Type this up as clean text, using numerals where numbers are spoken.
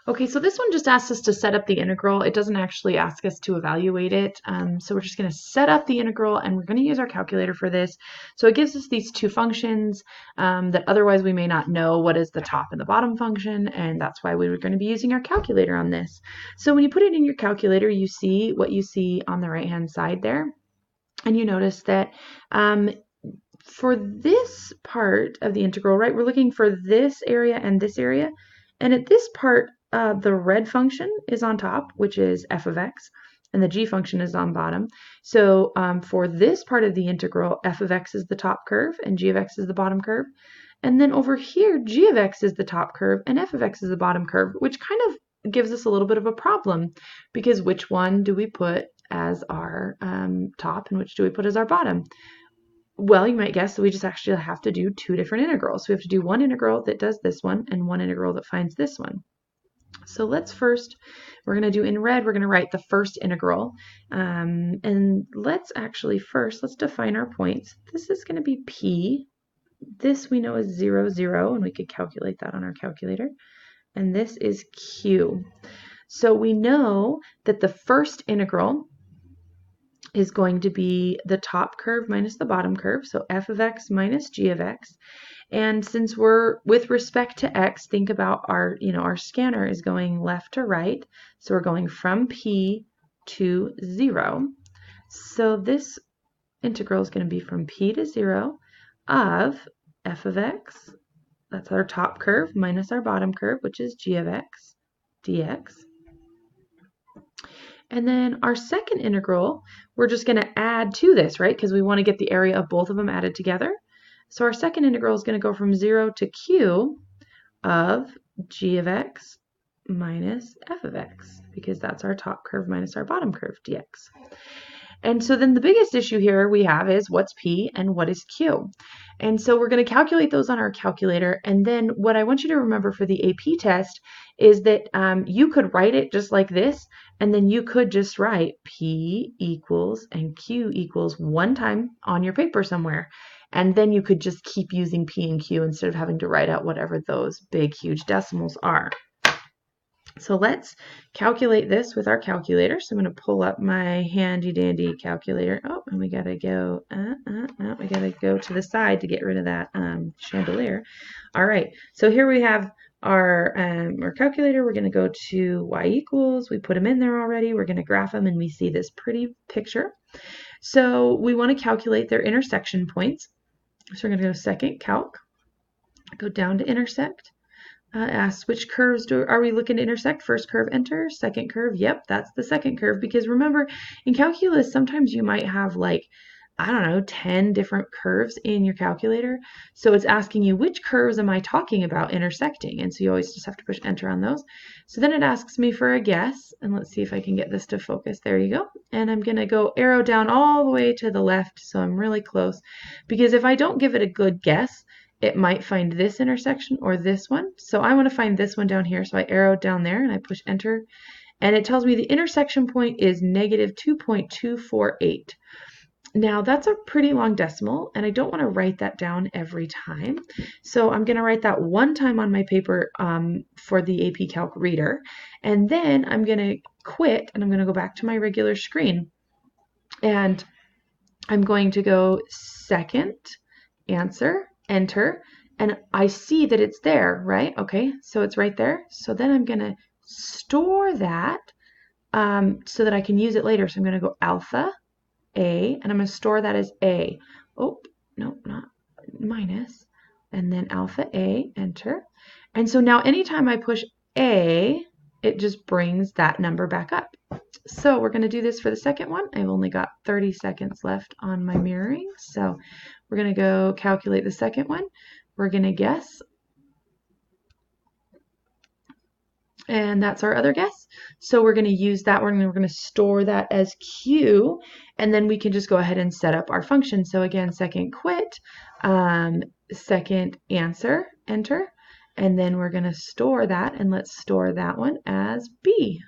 Okay, so this one just asks us to set up the integral. It doesn't actually ask us to evaluate it. So we're just going to set up the integral, and we're going to use our calculator for this. So it gives us these two functions that otherwise we may not know what is the top and the bottom function, and that's why we were going to be using our calculator on this. So when you put it in your calculator, you see what you see on the right-hand side there, and you notice that for this part of the integral, right, we're looking for this area and this area. And at this part, the red function is on top, which is f of x, and the g function is on bottom. So for this part of the integral, f of x is the top curve and g of x is the bottom curve. And then over here, g of x is the top curve and f of x is the bottom curve, which kind of gives us a little bit of a problem, because which one do we put as our top and which do we put as our bottom? Well, you might guess that we just actually have to do two different integrals. So we have to do one integral that does this one and one integral that finds this one. So let's first, we're going to do in red, we're going to write the first integral. And let's actually first, let's define our points. This is going to be P. This we know is 0, 0, and we could calculate that on our calculator. And this is Q. So we know that the first integral is going to be the top curve minus the bottom curve, so f of x minus g of x. And since we're with respect to x, think about our, our scanner is going left to right, so we're going from p to 0. So this integral is going to be from p to 0 of f of x, that's our top curve, minus our bottom curve, which is g of x dx. And then our second integral, we're just going to add to this, right? Because we want to get the area of both of them added together. So our second integral is going to go from 0 to q of g of x minus f of x, because that's our top curve minus our bottom curve dx. And so then the biggest issue here we have is what's P and what is Q. And so we're going to calculate those on our calculator. And then what I want you to remember for the AP test is that you could write it just like this, and then you could just write P equals and Q equals one time on your paper somewhere. And then you could just keep using P and Q instead of having to write out whatever those big, huge decimals are. So let's calculate this with our calculator. So I'm going to pull up my handy dandy calculator. Oh, and we got to go, we got to go to the side to get rid of that chandelier. All right, so here we have our calculator. We're going to go to y equals. We put them in there already. We're going to graph them, and we see this pretty picture. So we want to calculate their intersection points. So we're going to go second calc, go down to intersect. Asks which curves are we looking to intersect? First curve, enter. Second curve, yep, that's the second curve. Because remember, in calculus, sometimes you might have like, I don't know, 10 different curves in your calculator. So it's asking you, which curves am I talking about intersecting? And so you always just have to push enter on those. So then it asks me for a guess. And let's see if I can get this to focus. There you go. And I'm going to go arrow down all the way to the left. So I'm really close. Because if I don't give it a good guess, it might find this intersection or this one. So I want to find this one down here. So I arrowed down there and I push enter. And it tells me the intersection point is negative 2.248. Now that's a pretty long decimal, and I don't want to write that down every time. So I'm going to write that one time on my paper for the AP Calc reader. And then I'm going to quit and I'm going to go back to my regular screen. And I'm going to go second answer, enter, and I see that it's there, right? Okay, so it's right there. So then I'm going to store that so that I can use it later. So I'm going to go alpha A, and I'm going to store that as A. Oh, no, not minus. And then alpha A, enter. And so now anytime I push A, it just brings that number back up. So we're going to do this for the second one. I've only got 30 seconds left on my mirroring. So we're going to go calculate the second one. We're going to guess. And that's our other guess. So we're going to use that one, and we're going to store that as Q, and then we can just go ahead and set up our function. So again, second quit, second answer, enter, and then we're going to store that, and let's store that one as B.